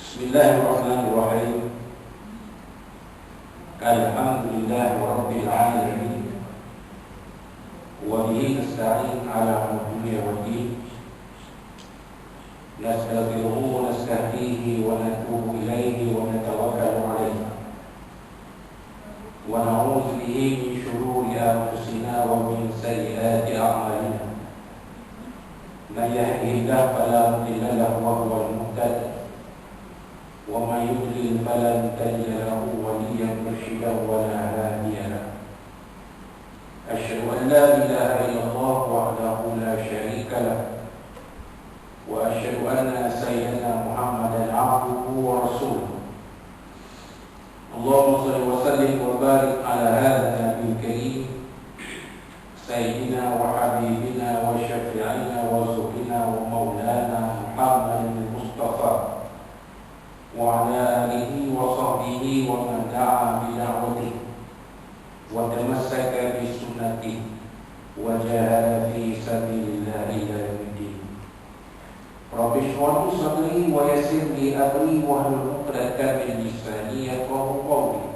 Bismillahirrahmanirrahim. Alhamdulillahi rabbil alamin. Wa bihi nasta'in ala umuri dunya waddin. Nastaghfiruhu wa nastahdihi wa natubu ilayhi wa natawakkalu alayhi. Wa na'udzu bihi min shururi anfusina wa min sayyiati a'malina. Man yahdihillahu fala mudilla lahu wa huwal muhtadi. وَمَنْ يُضْلِلْ فَلَنْ تَجِدَ لَهُ وَلِيًّا مُرْشِدًا وَلَا هَادِيَ لَهُ. أشهد أن لا إله إلا الله وحده لا شريك له وأشهد أن سيدنا محمدا عبده ورسوله. اللهم صل وسلم وبارك على هذا النبي الكريم سيدنا وحبيبنا وشفيعنا وزهدنا ومولانا محمد المصطفى وعلى آله وصحبه ومن دعا بدعوته وتمسك بسنته وجاهد في سبيل الله إلى يوم الدين. رب اشرح لي صدري ويسر لي أمري واحلل عقدة من لساني يفقهوا قولي.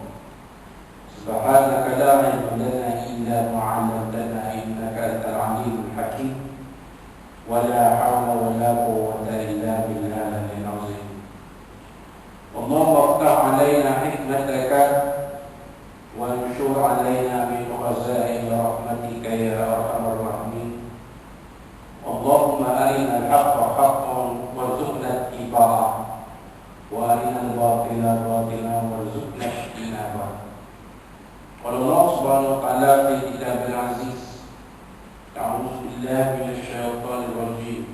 سبحانك لا علم لنا إلا ما علمتنا إنك أنت العليم الحكيم ولا حول ولا قوة إلا بالله العظيم. اللهم افتح علينا حكمتك وانشر علينا من خزائن رحمتك يا ارحم الراحمين. اللهم ارنا الحق حقا وارزقنا اتباعه وارنا الباطل باطلا وارزقنا اجتنابه. قال الله سبحانه وتعالى في كتاب العزيز: أعوذ بالله من الشيطان الرجيم.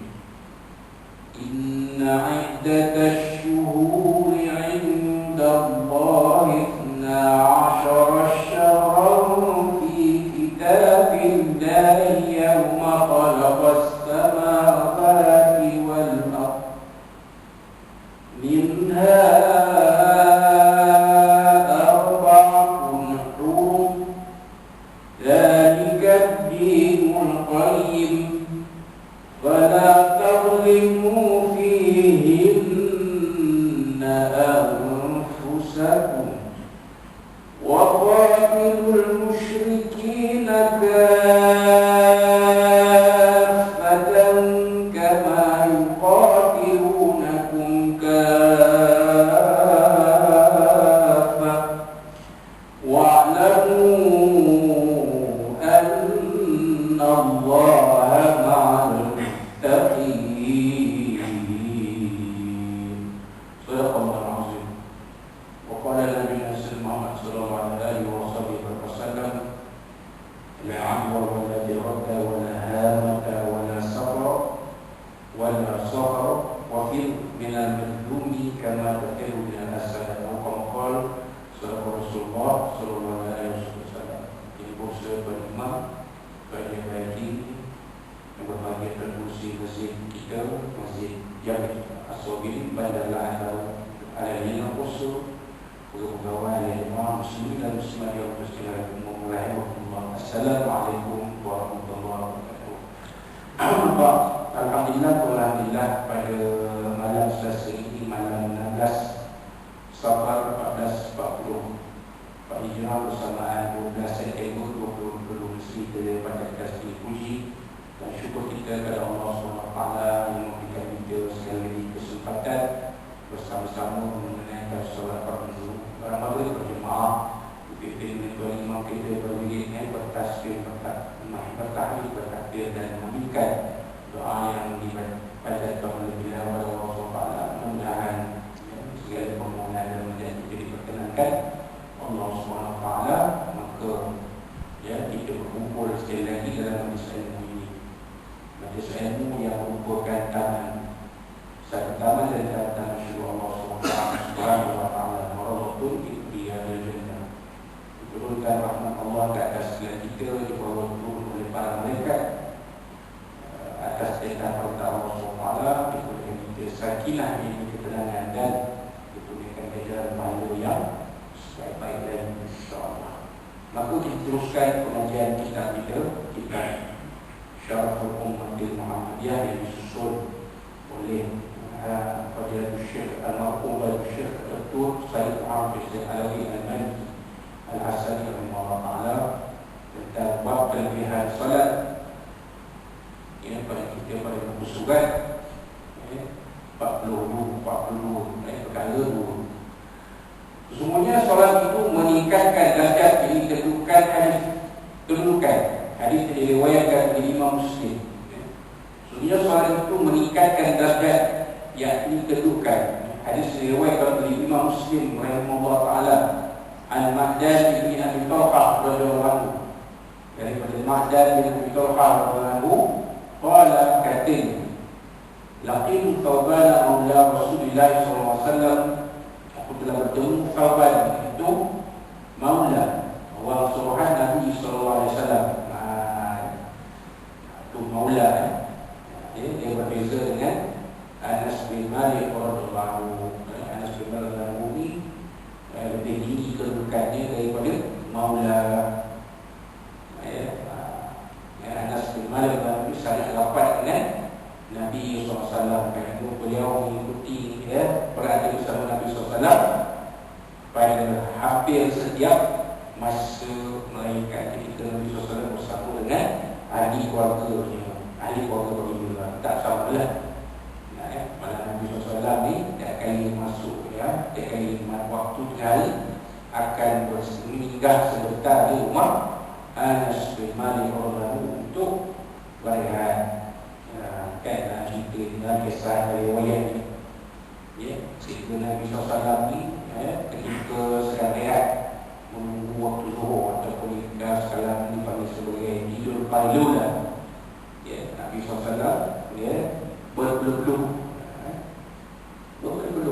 إن عدة الشهور عند الله 12 شهرا في كتاب الله يوم خلق السماوات والأرض منها 4 حرم ذلك الدين القيم فلا تظلموا فيهن أنفسكم وقاتلوا المشركين كافة كما يقاتلونكم كافة واعلموا أن الله مع المتقين. صدق الله العظيم. وقال نبينا محمد صلى الله عليه وسلم: لا عدوى ولا درك ولا هامة ولا سفر ولا صهر وفر من المظلوم كما تفر من الأسد. أو كما قال صدق رسول الله صلى الله عليه وسلم. Ibu saya berima bagi yang berbahagia terkursi masjid kita, Masjid Jami' As-Sobiri Bandar Lahad Al-Aliyah Qusul, pegawai jemaah muslimin dan muslimat yang bersekalian memulai waktu. Assalamualaikum warahmatullahi wabarakatuh. Alhamdulillah pada malam Selasa ini, malam 16 Safar 1440 Pak Hijrah bersamaan 12 September 2020 daripada kita puji dan syukur kita kepada Allah SWT yang memberikan kita sekali lagi kesempatan bersama-sama menunaikan solat fardu Ramadan berjemaah. Pimpin ketua imam kita berdiri bertasbih, bertahlil, bertakbir dan memberikan doa yang dipanjatkan oleh beliau kepada Allah SWT. Mudah-mudahan segala permohonan dan menjadi diperkenankan Allah SWT, maka kita berkumpul sekali lagi dalam majlis ilmu ini. Majlis ilmu yang merupakan satu taman dari taman syurga Allah SWT. Maradun di al-jannah. Turunkan rahmat Allah ke atas segala kita, dibawa turun oleh para malaikat atas perintah Allah SWT. Diberikan kita sakinah, ini ketenangan dan diberikan jalan pahala yang sebaik-baik dan insyaAllah. Maka kita teruskan pengajian kita Syarahul Ummatil Muhammadiyah yang disusun oleh Fadilatul Syekh almarhum Syekh Dr. Said Hafiz Alawi Al-Maliki Al-Hasani rahimahullah taala tentang bab kelebihan solat pada kita pada buku surat 40 perkara dulu. Semuanya solat itu meningkatkan darjat, ini kedudukan hadis yang diriwayatkan oleh Imam Muslim. Sebenarnya solat itu meningkatkan darjat, yakni kedudukan. Hadis diriwayatkan oleh Imam Muslim rahimahullah taala Al-Ma'dan bin Abi Talhah radhiyallahu anhu, daripada Ma'dan bin Abi Talhah radhiyallahu anhu qala katin laqitu Thawban maula Rasulullah sallallahu alaihi wasallam, aku telah bertemu Thawban itu maula wa suruhan Nabi sallallahu alaihi wasallam. Itu maula dia berbeza dengan Anas bin Malik radhiyallahu anhu. Anas bin Malik radhiyallahu anhu lebih tinggi kedudukannya daripada maula. Anas bin Malik radhiyallahu anhu sangat rapat dengan Nabi SAW, kerana beliau mengikuti berada bersama Nabi SAW pada hampir setiap masa, melainkan ketika Nabi SAW bersama dengan ahli keluarga beliau. Tak samalah. Malah Nabi SAW ni tiap kali masuk tiap kali waktu hari akan menginggah sebentar di rumah Anas bin Malik untuk berehat. Kan cerita kisah riwayat ni, cerita Nabi SAW ni ketika sedang rehat menunggu waktu zuhur ataupun sekarang dipanggil sebagai tidur pailula. Nabi SAW berpeluh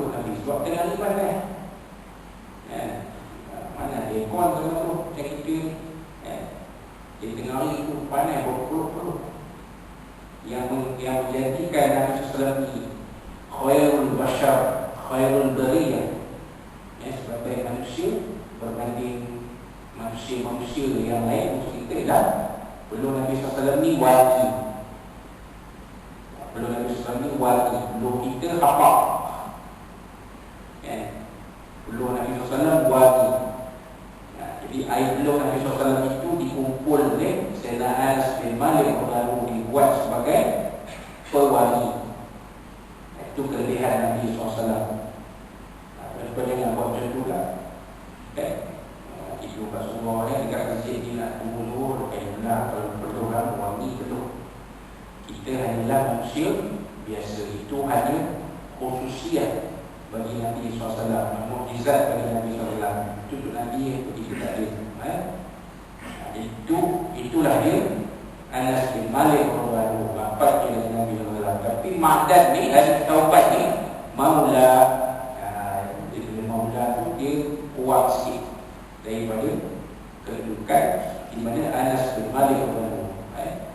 Nabi sebab tengah ni panas. Mana aircon tu macam kita di tengah hari tu panas berpeluh. Yang menjadikan Nabi SAW ni khairul bashar, khairul bariyah, sebagai manusia berbanding manusia yang lain. Maksud kita ialah belum Nabi SAW ni wali, belum kita hafal, belum Nabi SAW wali. Jadi air belum Nabi SAW itu dikumpul oleh Sayyidina Anas bin Malik lalu dibuat sebagai pewali. Itu kelebihan Nabi SAW. Daripada yang buat macam tu lah. Itu Rasulullah dekat masjid ni nak tunggu benar kalau perlu kan wangi perlu. Kita hanyalah manusia biasa. Itu hanya khususiat bagi Nabi SAW, mukjizat bagi Nabi SAW. Itu untuk Nabi yang kita tak ada. Itulah dia Anas bin Malik radhiyallahu anhu, bapa dia Nabi SAW. Tapi Ma'dan ni, dari taubat ni maula. Jadi maula tu dia kuat sikit daripada kedudukan di mana Anas bin Malik radhiyallahu anhu.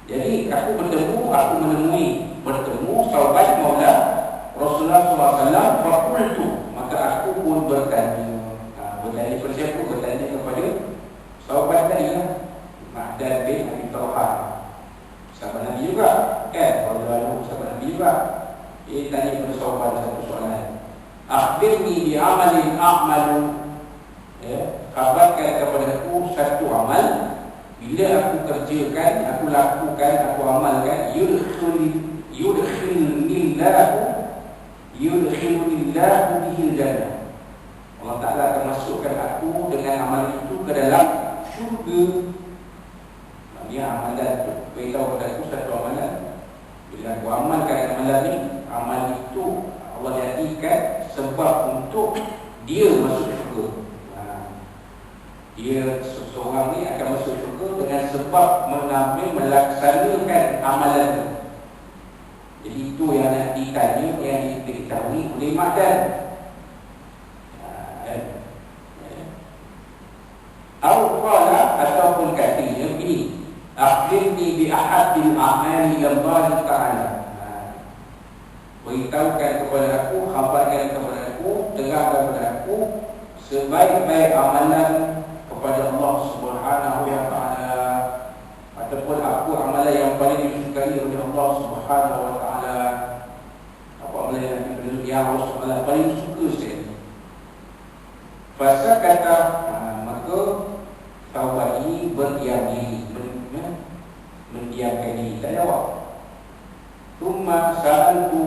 Jadi aku menemui sahabat maula Rasulullah SAW, fakultu, maka aku pun bertanya kepada siapa? Bertanya kepada sahabat tadi lah, Ma'dan bin Abi Talhah, sahabat Nabi juga kan, lalu sahabat Nabi juga. Dia tanya kepada sahabat satu soalan, akhbirni bi amalin a'malu, khabarkan kepada aku satu amal, bila aku kerjakan, aku lakukan, aku amalkan, yudkhilunillahu bihil jannah, Allah Ta'ala akan masukkan aku dengan amal itu ke dalam syurga. Maksudnya amalan itu beritahu kepada aku satu amalan, bila aku amalkan amalan ini, amal itu Allah jadikan sebab untuk dia masuk syurga. Dia seseorang ni akan masuk syurga dengan sebab mengambil, melaksanakan amalan itu. Jadi itu yang nak ditanya, yang diketahui oleh Ma'dan. Al-Qala ataupun katanya ini, akhbirni bi ahadil a'mali lillahi ta'ala. Beritahukan kepada aku, khabarkan kepada aku, terangkan kepada aku sebaik-baik amalan kepada Allah Subhanahu wa ta'ala, ataupun aku amalan yang paling disukai oleh Allah Subhanahu wa ta'ala. Apa amalan yang yang Allah paling suka sekali. Fasa kata, maka sahabat ini berdiam diri, mendiamkan diri, tak jawab. Cuma sa'altu,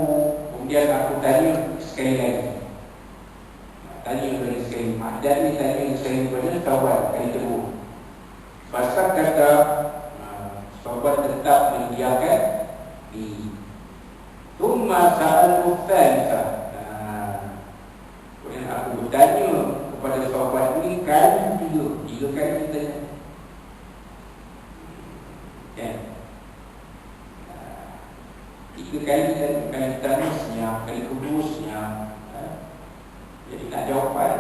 kemudian aku tanya sekali lagi. Tanya lagi sekali, dan ni tanya sekali kepada sahabat kali kedua. Fasa kata, sahabat tetap mendiamkan diri. Cuma sa'altu thalithah. Kemudian aku bertanya kepada sahabat ini kali tiga kali kita ya. Tiga kali kita senyap, kali kedua senyap, jadi tak jawapan.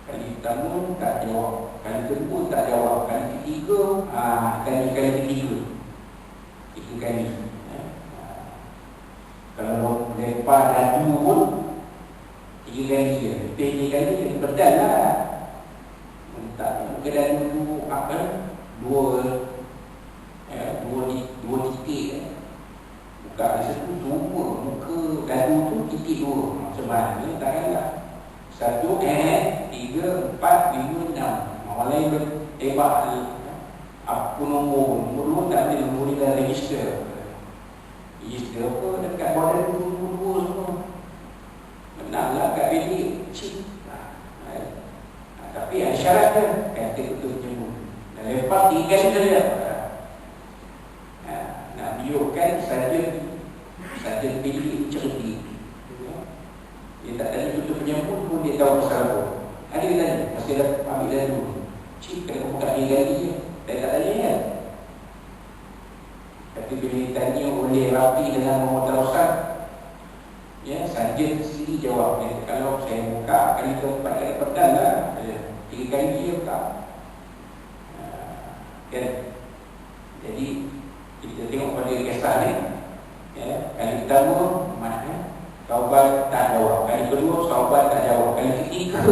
Kali pertama tak jawab, kali kedua tak jawab, kali ketiga kali ketiga tiga kali. Kalau lepas dadu pun tiga kali je, tiga kali jadi pedal lah. Tak mungkin dulu apa dua titik buka satu dua muka dadu tu titik dua macam mana takkanlah 1 3 4 5 6 orang lain hebat apa nombor tak ada nombor ni dah register apa dekat border dua semua menanglah kat bilik cik. Tapi ada syarat dia, kata betul jemput. Dan lepas 3 kali saja nak biarkan saja bilik cerdik. Dia tak tanya betul penyambut pun dia tahu pasal apa. Ada dia tanya, masih dah ambil dah dulu. Cik, kalau buka 3 kali je, dia tak tanya kan. Tapi bila ditanya oleh rapi dengan memutarasat, ya, sarjan sendiri jawab dia, kalau saya buka kali keempat kali pedal lah, 3 kali dia buka. Kan? Jadi kita tengok pada kisah ni, ya, kali pertama sahabat tak jawab, kali kedua sahabat tak jawab, kali ketiga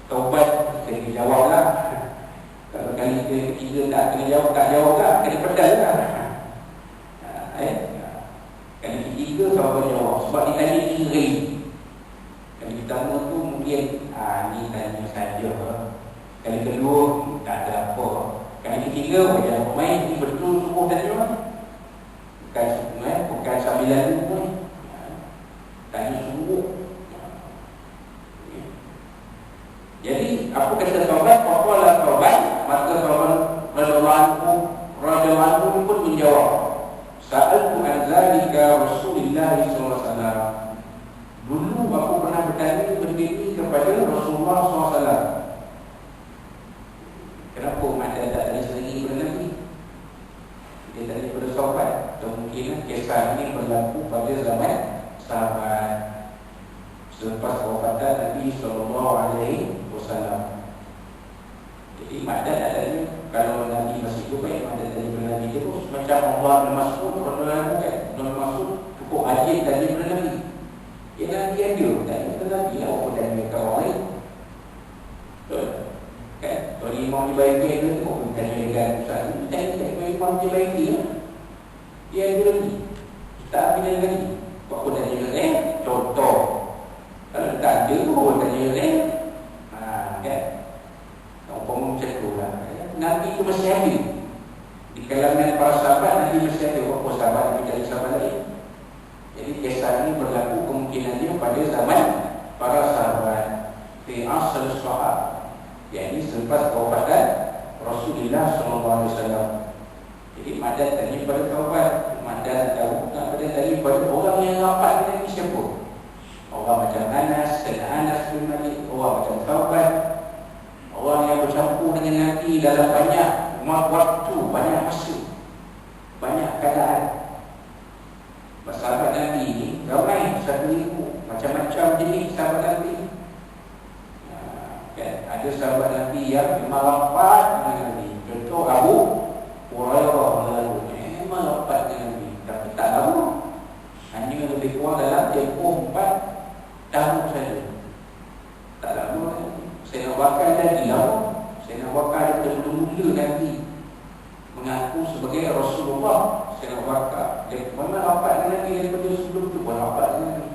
sahabat kena jawab lah. Kalau kali ketiga tak jawab lah, kena pedal lah. Kali ketiga sahabat jawab sebab ditanya 3 kali. Kali pertama tu mungkin ni tanya saja. Kali kedua tak ada apa. Kali ketiga macam main ni betul semua tanya. Bukan sambil lalu pun tanya semua. Jadi apa kata sahabat? Apa sahabat? Maka sahabat radhiyallahu anhu pun menjawab, sa'altu an zalika Rasulullah sallallahu alaihi wasallam. Dulu aku pernah bertanya benda ini kepada Rasulullah sallallahu alaihi wasallam. Kenapa mata tak tanya sendiri kepada Nabi? Dia tanya kepada sahabat. Kemungkinan kisah ini berlaku pada zaman sahabat selepas wafatan Nabi sallallahu alaihi wasallam. Jadi Ma'dan adanya, kalau Nabi masih hidup, Ma'dan tanya kepada Nabi terus. Macam Allah bin Mas'ud, Ibn Mas'ud cukup ajib tanya kepada Nabi. Dia Nabi ada, tanya kepada Nabi lah, apa tanya ke orang lain. Betul? Kan? Kalau imam dibaiki tu, tanya dengan Ustaz, tanya imam dibaiki lah. Dia ada lagi, tak ambil lagi. Apa tanya dengan contoh. Kalau tak ada pun tanya dengan kan? Macam tu lah. Nabi itu masih ada di kalangan para sahabat. Nabi masih ada beberapa sahabat Nabi dari sahabat lain. Jadi kisah ini berlaku kemungkinannya pada zaman para sahabat fi asr sahabat, yakni selepas kewafatan Rasulullah SAW. Jadi Ma'dan tanya pada sahabat, Ma'dan tahu tak pada tanya pada orang yang rapat dengan Nabi siapa? Orang macam Anas bin Malik, orang macam sahabat, orang yang bercampur dengan Nabi dalam banyak waktu, banyak masa, banyak keadaan. Sahabat Nabi ni ramai, 1,000, macam-macam jenis sahabat Nabi. Kan? Ada sahabat Nabi yang memang rapat dengan Nabi. Contoh Abu Hurairah memang rapat dengan Nabi, tapi tak lama, hanya lebih kurang dalam tempoh 4 tahun saja. Tak lama. Saya nak bakar lagi lama. Saya nak bakar daripada mula Nabi mengaku sebagai Rasulullah. Saya nak bakar dia memang rapat dengan Nabi daripada sebelum tu pun rapat dengan Nabi.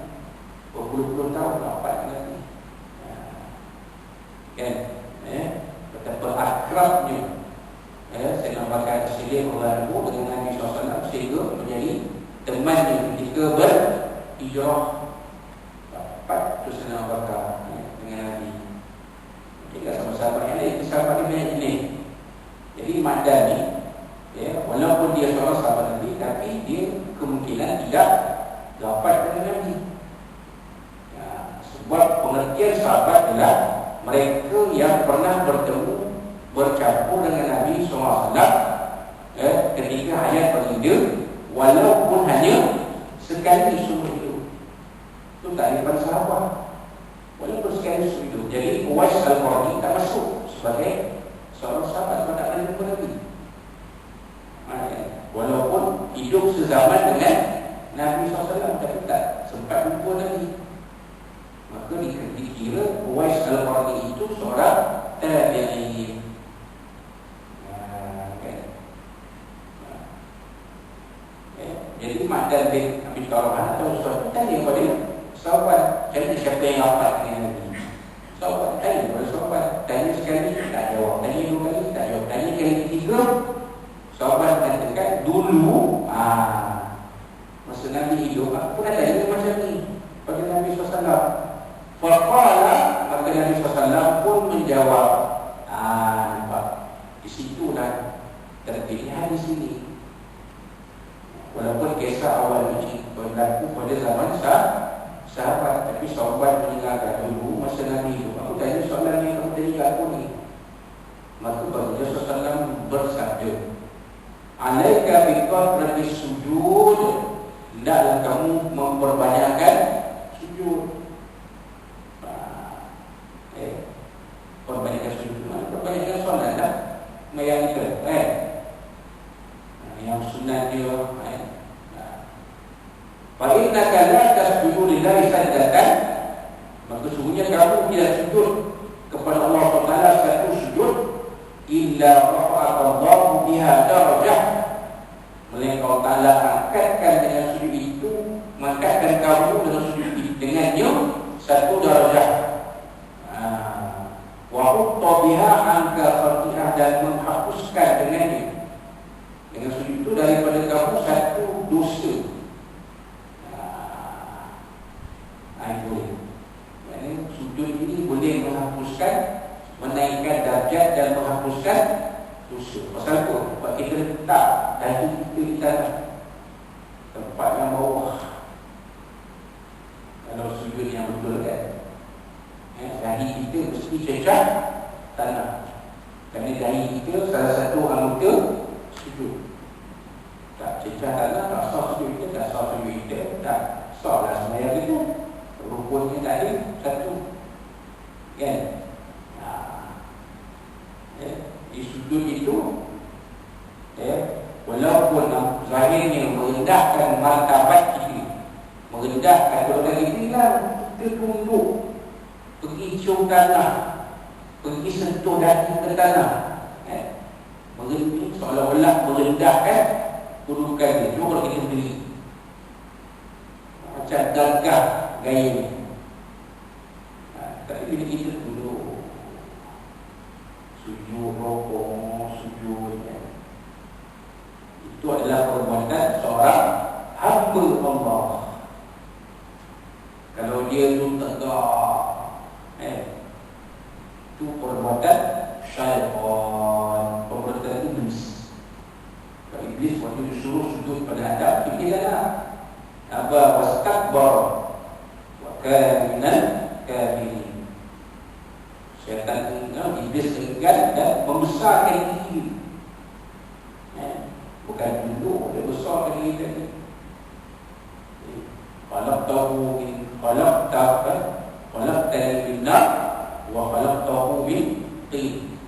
hijrah dapat Sayyidina Abu Bakar dengan Nabi. Tidak sama sahabat yang lain, sahabat ni banyak jenis. Jadi Ma'dan ni, walaupun dia seorang sahabat Nabi, tapi dia kemungkinan tidak dapat dengan Nabi. Sebab pengertian sahabat adalah mereka yang pernah bertemu, bercampur dengan Nabi SAW ketika hayat baginda, walaupun hanya sekali seumur hidup. Itu takrifan sahabat, walaupun sekali seumur hidup. Jadi Uwais Al-Qarni tak masuk sebagai seorang sahabat sebab tak pernah jumpa Nabi, walaupun hidup sezaman dengan Nabi SAW tapi tak sempat jumpa Nabi. Maka dikira Uwais Al-Qarni itu seorang tabi'in. Jadi Ma'dan bin Abi Talha atau sesuatu tanya kepada sahabat, jadi siapa yang rapat dengan Nabi? Sahabat tanya kepada sahabat, tanya sekali tak jawab, tanya dua kali tak jawab, tanya kali ketiga sahabat mengatakan dulu masa Nabi hidup aku pernah tanya macam ni pada Nabi SAW. Faqala, maka Nabi SAW pun menjawab. Nampak, di situlah terpilih hadis ini. Walaupun kisah awal ini berlaku pada zaman sahabat, tapi sahabat meninggalkan dulu masa Nabi hidup. Aku tanya soalan ni, kamu tanya aku ni. Maka Rasulullah SAW bersabda, alaika biqatrati sujud, hendaklah kamu memperbanyakkan sujud. Perbanyakkan sujud, perbanyakkan solat lah. Yang itu, yang sunat dia. Fa innaka la tasjudu lillahi sajdatan, maka sungguhnya kamu tidak sujud kepada Allah Taala satu sujud illa rafa'allahu biha darajah, melainkan Allah Taala angkatkan dengan sujud itu, mengangkatkan kamu dengan sujud itu dengannya satu darajah. Wa hutta biha anka khati'ah, dan menghapuskan dengannya, dengan sujud itu daripada kamu satu dosa. Ini sujud ini boleh menghapuskan, menaikkan darjat dan menghapuskan dosa. Pasal apa? Sebab kita letak dahi kita di tanah, tempat yang bawah. Kalau sujud yang betul kan, dahi kita mesti cecah tanah. Kerana dahi kita salah satu anggota sujud. Tak cecah tanah, tak sah sujud kita, tak sah sujud kita, tak sah lah sembahyang kita. Rukunnya tak ada satu, kan? Di sujud itu, walaupun zahirnya merendahkan martabat kita, merendahkan kalau kita lah, kita tunduk, pergi cium tanah, pergi sentuh dahi ke tanah, merendahkan, seolah-olah merendahkan kedudukan dia. Cuma kalau kita berdiri macam gagah gaya ni, tapi bila kita duduk sujud, rokok, sujud, itu adalah perbuatan seorang hamba Allah. Kalau dia tu tegak, itu perbuatan syaitan, perbuatan iblis. Kalau iblis waktu disuruh sujud pada Adam, fikirlah lah, aba wastakbar wa kana minal kafirin. Syaitan iblis enggan dan membesarkan diri, bukan dulu dia besarkan diri tadi. Khalaqtahu min nar wa khalaqtahu min tin.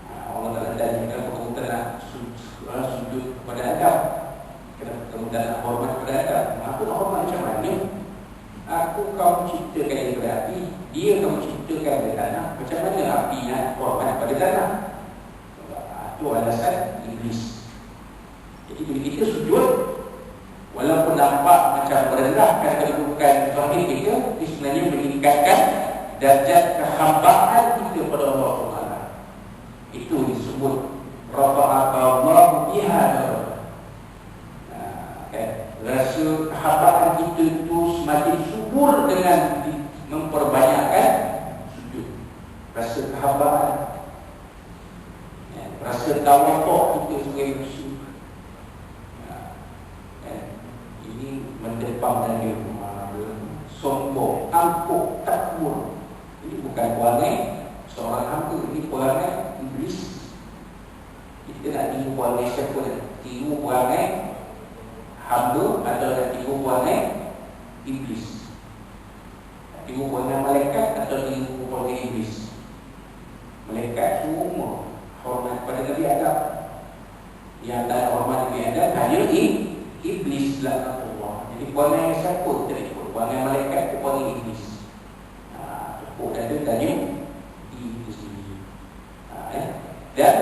Allah Taala tanya, kenapa kamu tak nak sujud kepada Adam? Kenapa kamu tak nak hormat kepada Adam? Aku nak hormat macam mana? Aku kamu ciptakan daripada api, dia kamu ciptakan dari tanah. Macam mana api nak hormat pada tanah? Itu alasan iblis. Jadi bila kita sujud, walaupun nampak macam merendahkan kedudukan zahir kita, itu sebenarnya meningkatkan darjat kehambaan kita kepada Allah Taala. Itu disebut rafa'allahu biha. Rasa kehambaan kita itu subur dengan memperbanyakkan sujud. Rasa kehambaan, rasa tawaduk kita sebagai manusia. Ini mendepangkan dia, sombong, angkuh, takbur. Ini bukan perangai seorang hamba, ini perangai iblis. Kita nak tiru perangai siapa? Tiru perangai hamba atau nak tiru perangai iblis? Nak tiru perangai malaikat atau tiru perangai iblis? Malaikat semua hormat pada Nabi Adam. Yang tak hormat Nabi Adam hanya iblis laknatullah. Jadi perangai siapa kita nak ikut? Perangai malaikat ke perangai iblis? Dan dia tanya iblis sendiri. Dan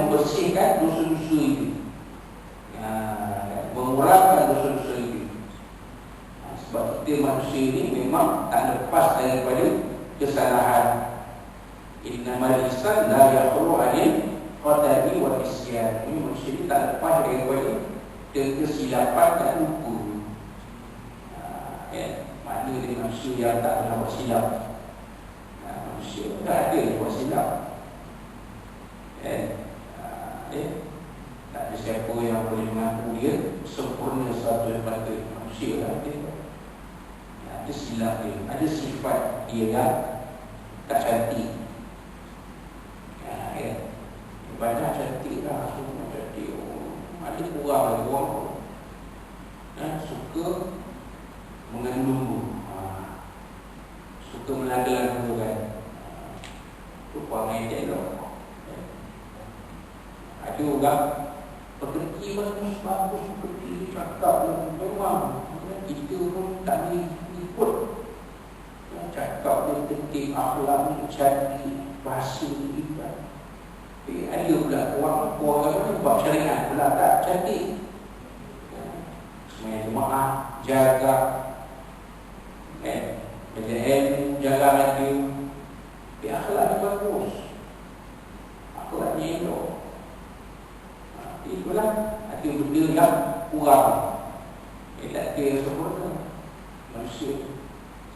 membersihkan dosa-dosa itu, mengurangkan dosa-dosa itu. Sebab kita manusia ini memang tak lepas daripada kesalahan. Innamal insan la yakhlu 'anil khata'i wal isyan. Ini manusia ini tak lepas daripada kesilapan dan lupa. Mana dia manusia yang tak pernah buat silap? Manusia tak ada yang buat silap. Tak ada siapa yang boleh mengaku dia sempurna 100%. Manusia lah dia. Ada silap dia, ada sifat dia yang tak cantik. Banyak cantik lah, semua cantik. Ada kurang lagi orang suka mengandung, suka melanda-landa kan. Itu perangai dia lah. Ada orang pekerti bagus, pekerti cakap yang memang kita pun tak boleh ikut. Cakap dia penting, akhlak ni cantik, bahasa ni ibarat. Ada pula orang buat syariat pula tak cantik. Semuanya jemaah jaga, belajar ilmu, jaga radio. Akhlaknya bagus, akhlaknya elok. Itulah ada benda yang kurang. Tak kira sempurna manusia.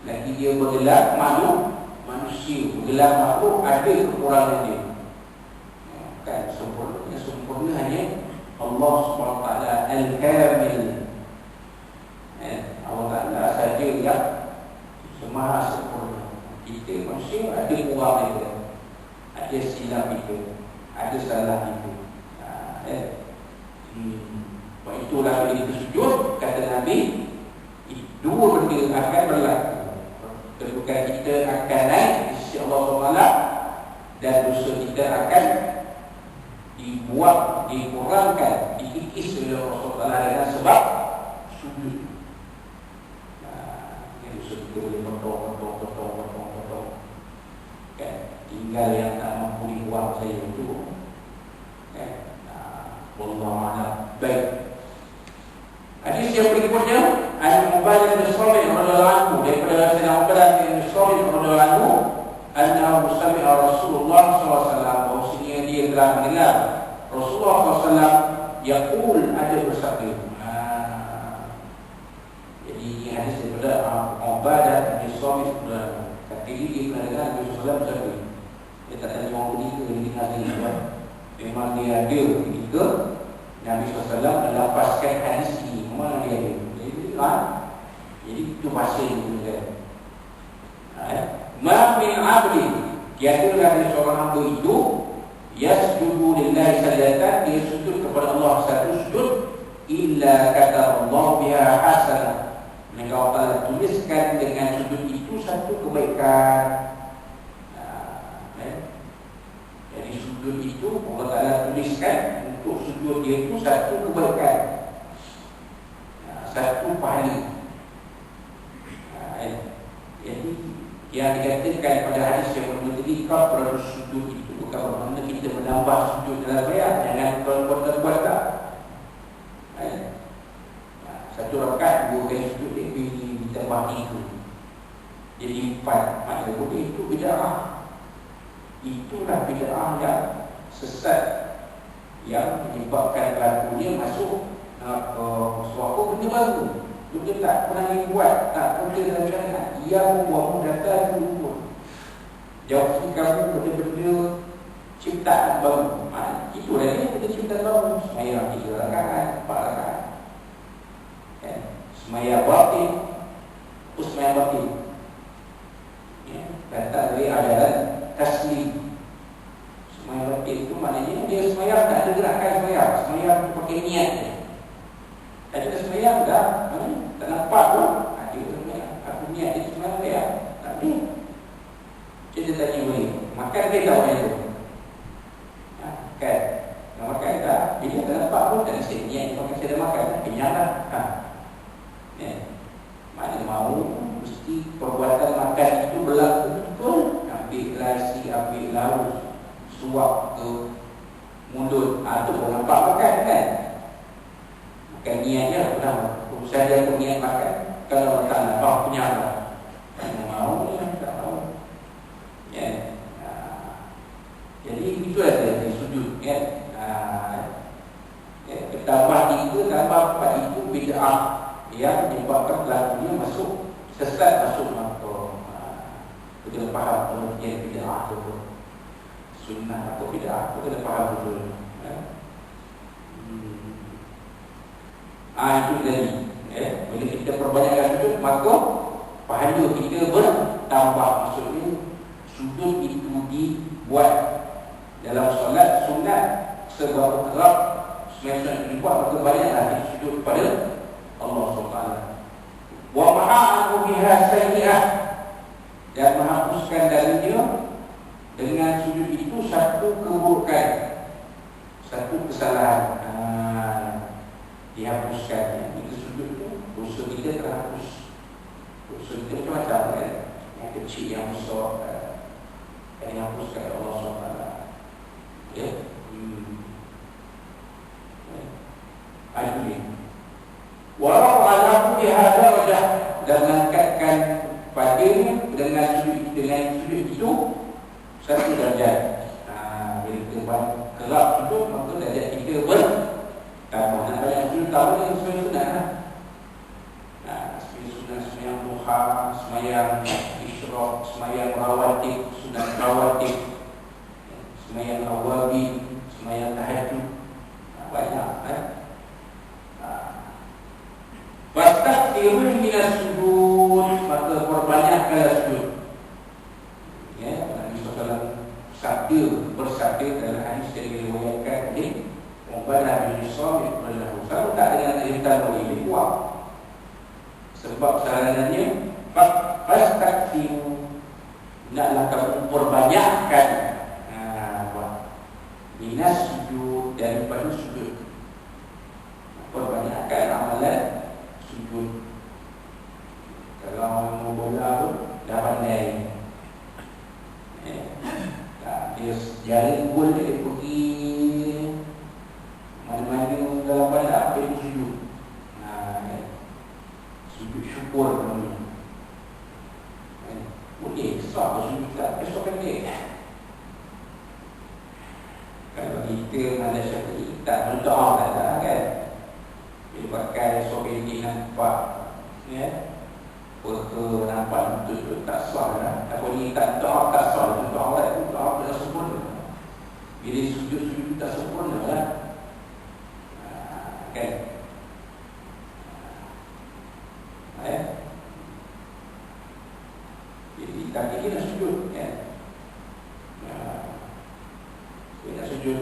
Lagi dia bergelar makhluk manusia, bergelar makhluk, ada kekurangan dia. Kan sempurna hanya Allah SWT Al-Kamil. Allah Ta'ala saja yang semaha sempurna. Kita manusia ada kurang dia, ada silap itu, ada salah itu. Sebab itulah bila kita sujud, kata Nabi, dua benda akan berlaku. Kedudukan kita akan naik di sisi Allah SWT, dan dosa kita akan dibuat, dikurangkan, dikikis oleh Allah SWT dengan sebab sujud. Dosa kita boleh potong. Tinggal yang tak mampu dibuat saya itu. Wallahu a'lam. Baik. Hadis yang berikutnya, An-Ubadah bin Samit radhiyallahu anhu, daripada Sayyidina Ubadah bin Samit radhiyallahu anhu, annahu sami'a Rasulullah SAW, bahwasanya dia telah mendengar Rasulullah SAW yaqul, ada bersabda. Jadi ini hadis daripada Ubadah bin Samit radhiyallahu anhu. Kata dia pernah dengar Nabi SAW bersabda. Dia tak tanya orang ketiga, dia dengar sendiri. Memang dia ada ketika Nabi SAW melafazkan hadis ini. Memang dia ada. Jadi itu bahasa yang digunakan. Ma min 'abdi, tiadalah dari seorang hamba itu yasjudu lillahi sajdatan, dia sujud kepada Allah satu sujud, illa kata Allah biha hasanah, maka Allah Ta'ala tuliskan dengan sujud itu satu kebaikan. Jadi sujud itu Allah Ta'ala tuliskan untuk sujud dia itu satu kebaikan, satu pahala. Jadi yang dikatakan pada hadis yang pertama tadi, kafaratus sujud itu bukan bermakna kita menambah sujud dalam bayar. Jangan buat tak. Satu rakaat 2 kali sujud ditambah 3 jadi 4. Maknanya boleh, itu bid'ah. Itulah bid'ah yang sesat, yang menyebabkan pelakunya masuk suatu benda baru. Kita tak pernah buat, tak pernah dalam syariat. Ia membuatmu data dulu. Jauhi kamu benda-benda ciptaan baru. Itulah dia benda ciptaan baru. Semaya 3 rakaat, 4 rakaat. Semaya batin, semaya batin. Datang dari ajaran taslim. Semaya batin itu maknanya dia semaya tak ada gerakan semaya. Semaya pakai niat je. Tak ada semaya dah, tak nampak pun. Dia semaya. Aku niat dia semaya. Tak ada. Kita tanya boleh. Makan ke tak macam tu? Kan? Nak makan tak? Bila tak nampak pun tak ada niat. Kalau kita dah makan, kenyang lah. Mana mau mesti perbuatan makan itu berlaku betul. Ambil nasi, ambil lauk, suap ke mulut. Itu pun nampak makan kan? Makan niatnya pernah. Saya pun niat makan. Kalau tak nampak kenyang lah. Mana mau ni, tak mau. Jadi itu ada di sujud. Tambah 3, tambah 4 itu bid'ah yang menyebabkan pelakunya masuk sesat, masuk neraka. Kita kena faham pengertian bid'ah itu sunnah atau bid'ah. Kita kena faham betul. Itu tadi. Bila kita perbanyakkan sujud, maka pahala kita bertambah. Maksudnya sujud itu dibuat dalam solat sunat seberapa kerap semasa dibuat, maka banyaklah kita sujud kepada Allah SWT. Wa ma'ahu biha sayyi'ah, dan menghapuskan darinya dengan sujud itu satu keburukan, satu kesalahan. Dihapuskan. Kita sujud itu, dosa kita terhapus. Dosa kita macam-macam kan, yang kecil, yang besar, yang dihapuskan Allah SWT. Itu dia. Walau alahu bihada wajah, dan mengangkatkan padanya dengan sujud itu satu darjat. Bila kita kerap sujud, maka darjat kita bertambah. Dan banyak sujud tambah yang semayang sunat lah. Semayang sunat, semayang duha, semayang isyraq, semayang rawatib, sunat rawatib, semayang awabin, semayang tahajud. Banyak kan. Wastaghfirun minas sujud, maka perbanyakkanlah sujud. Nabi SAW bersabda dalam hadis yang diriwayatkan oleh Ubadah bin Samit radhiyallahu anhu, kalau tak dengan cerita boleh kuat. Sebab saranannya fastaghfiru, naklah kamu perbanyakkan minas sujud, daripada sujud. Perbanyakkan amalan sujud. Kalau mau bola pun dah pandai. Dia jaring gol dia pergi mana-mana dalam bandar, dia sujud. Sujud syukur namanya. Boleh besar sujud tak, besar kan dia. Kalau kita mana Syafi'i tak berdoa tak kan. Bila pakai sobil ini nampak Berke nampak betul tak sah lah. Apa ni tak doa tak sah. Doa itu doa tak sempurna. Bila sujud tak sempurna lah. Kan? Jadi kaki dia nak sujud kan? Dia nak sujud.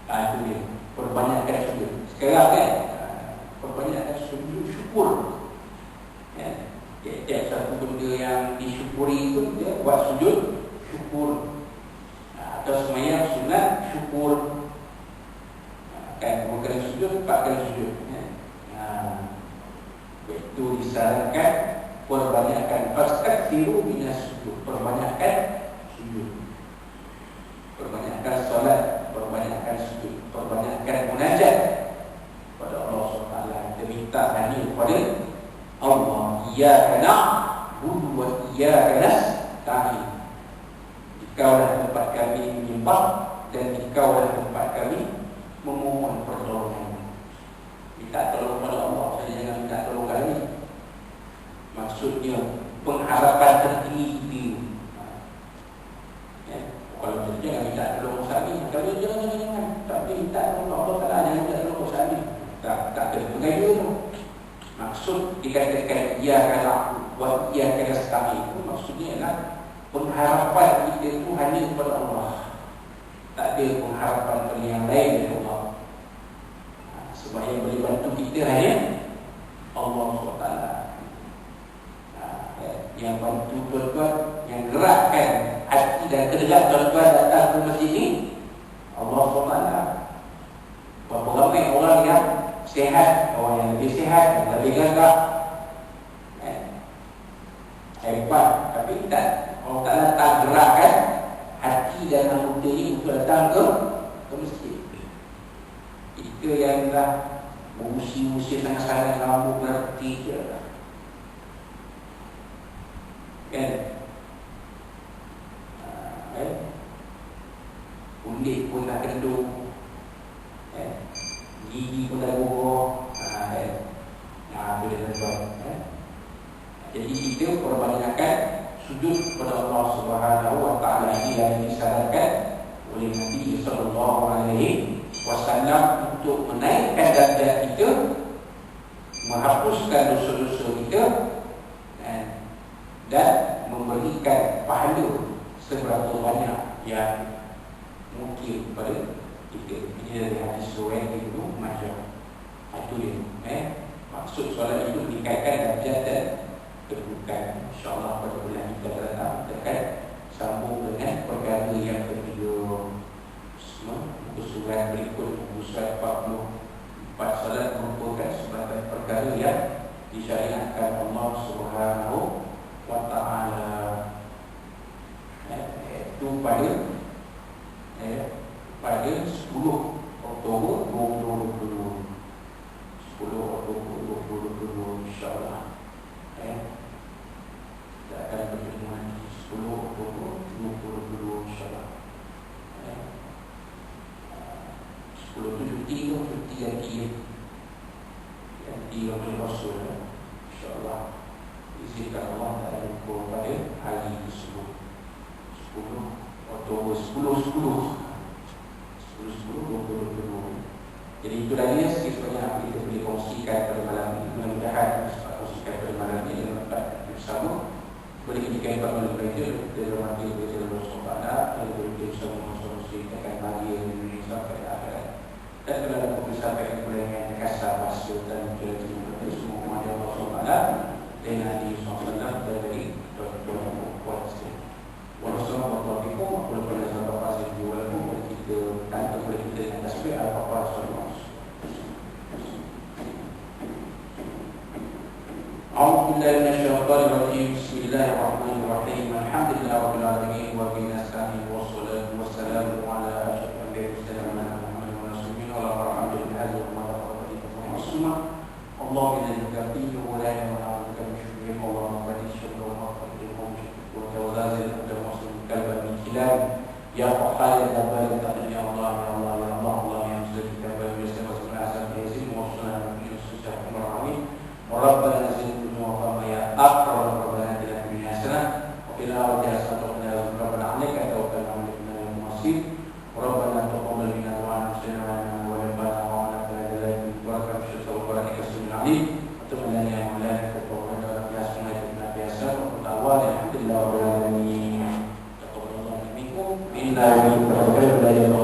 Itu dia. Perbanyakkan sujud. Sekarang kan, perbanyakkan sujud syukur. Tiap satu benda yang disyukuri itu dia buat sujud syukur. Atau semayang sunat syukur. Kan, 2 kali sujud, 4 kali sujud. Itu disarankan perbanyakkan fastaghfiru minas sujud. Perbanyakkan sujud. Perbanyakkan solat, perbanyakkan sujud, perbanyakkan munajat pada Allah SWT. Kita minta hanya kepada Allah. Iyyaka na'budu wa iyyaka nasta'in. Engkaulah tempat kami menyembah dan Engkaulah tempat kami memohon Maksud dikatakan iyyaka na'budu wa iyyaka nasta'in itu maksudnya adalah pengharapan kita itu hanya kepada Allah. Tak ada pengharapan kepada yang lain dari Allah. Sebab yang boleh bantu kita hanya Allah SWT. Yang bantu tuan-tuan, yang gerakkan hati dan kerja tuan-tuan datang ke masjid ini Allah SWT. Berapa ramai orang yang sihat, orang yang lebih sihat, yang lebih gagah, hebat, tapi tak, Allah Ta'ala tak gerakkan hati dan anggota ini untuk datang ke masjid. Itu yang dah mengusia-usia sangat-sangat rambut berarti je lah. Kan? Kulit pun dah kendung, gigi pun dah bohong. Boleh tuan-tuan. Jadi kita perbanyakkan sujud kepada Allah Subhanahu wa Ta'ala ini yang disarankan oleh Nabi sallallahu alaihi wasallam untuk menaikkan darjat kita, menghapuskan dosa-dosa kita dan memberikan pahala seberapa banyak yang mungkin kepada kita. Ini dari hadis riwayat Ibnu Majah. Itu dia. Maksud soalan itu dikaitkan darjat dan kedudukan. InsyaAllah pada bulan kita datang akan sambung dengan perkara yang ketiga. Muka surat berikut, muka surat 44 salat merupakan sebagai perkara yang disyariatkan Allah Subhanahu wa Ta'ala. Itu pada 10 Oktober 2022. 10 Oktober 2022 insyaAllah. Kita akan bertemu lagi 10 Oktober 2022 insyaAllah. 10 tu cuti yang oleh Rasul, insyaAllah izinkan Allah Ta'ala berkumpul pada hari tersebut 10 Oktober 10/10/2022. Jadi itu lagi sekiranya apa kita boleh kongsikan pada malam ini. Mudah-mudahan kongsikan pada malam ini dengan dapat bersama. Boleh kita ikat malam kerja dalam hati kita dalam sopalah dan boleh kita bersama menceritakan bahagia di Indonesia pada akhirat. Dan dalam sampai kepada yang kasar masuk dan menjadi semua umat Allah SWT dengan Nabi SAW dan dari tuan-tuan kuat sekali. Wassalamualaikum warahmatullahi wabarakatuh. Walaupun boleh kita tanpa boleh kita dengan tasbih apa-apa sallallahu. A'udzubillahi minasyaitonir rajim. Bismillahirrahmanirrahim. Alhamdulillahirabbil alamin wa bihi nasta'in wassalatu wassalamu ala asyrafil anbiya'i was mursalin wa rasulina wa ala alihi wa sahbihi wa man Allah inna lillahi wa inna ilaihi raji'un. Allahumma barik syukur wa qadrihum wa tawazil dan muslim kalban min khilal ya qahhar ya jabbar ya taqdir ya Allah ya Allah ya Allah Allah yang sudah kita beri bersama asal yazim wa sallallahu alaihi wasallam wa rabbana nazil wa ya akram rabbana ila dunya hasanah wa fil akhirati hasanah wa qina rabbana 'alaika tawakkalna wa inna ilaihi masir rabbana taqabbal minna wa anzilna wa rabbana wa ala kulli wa barakatuh wa barakatuh alim atmana ya maulana taqabbal ya sunna biasa wa tawalla alhamdulillah rabbil alamin taqabbalallahu minkum inna lillahi wa inna ilaihi raji'un.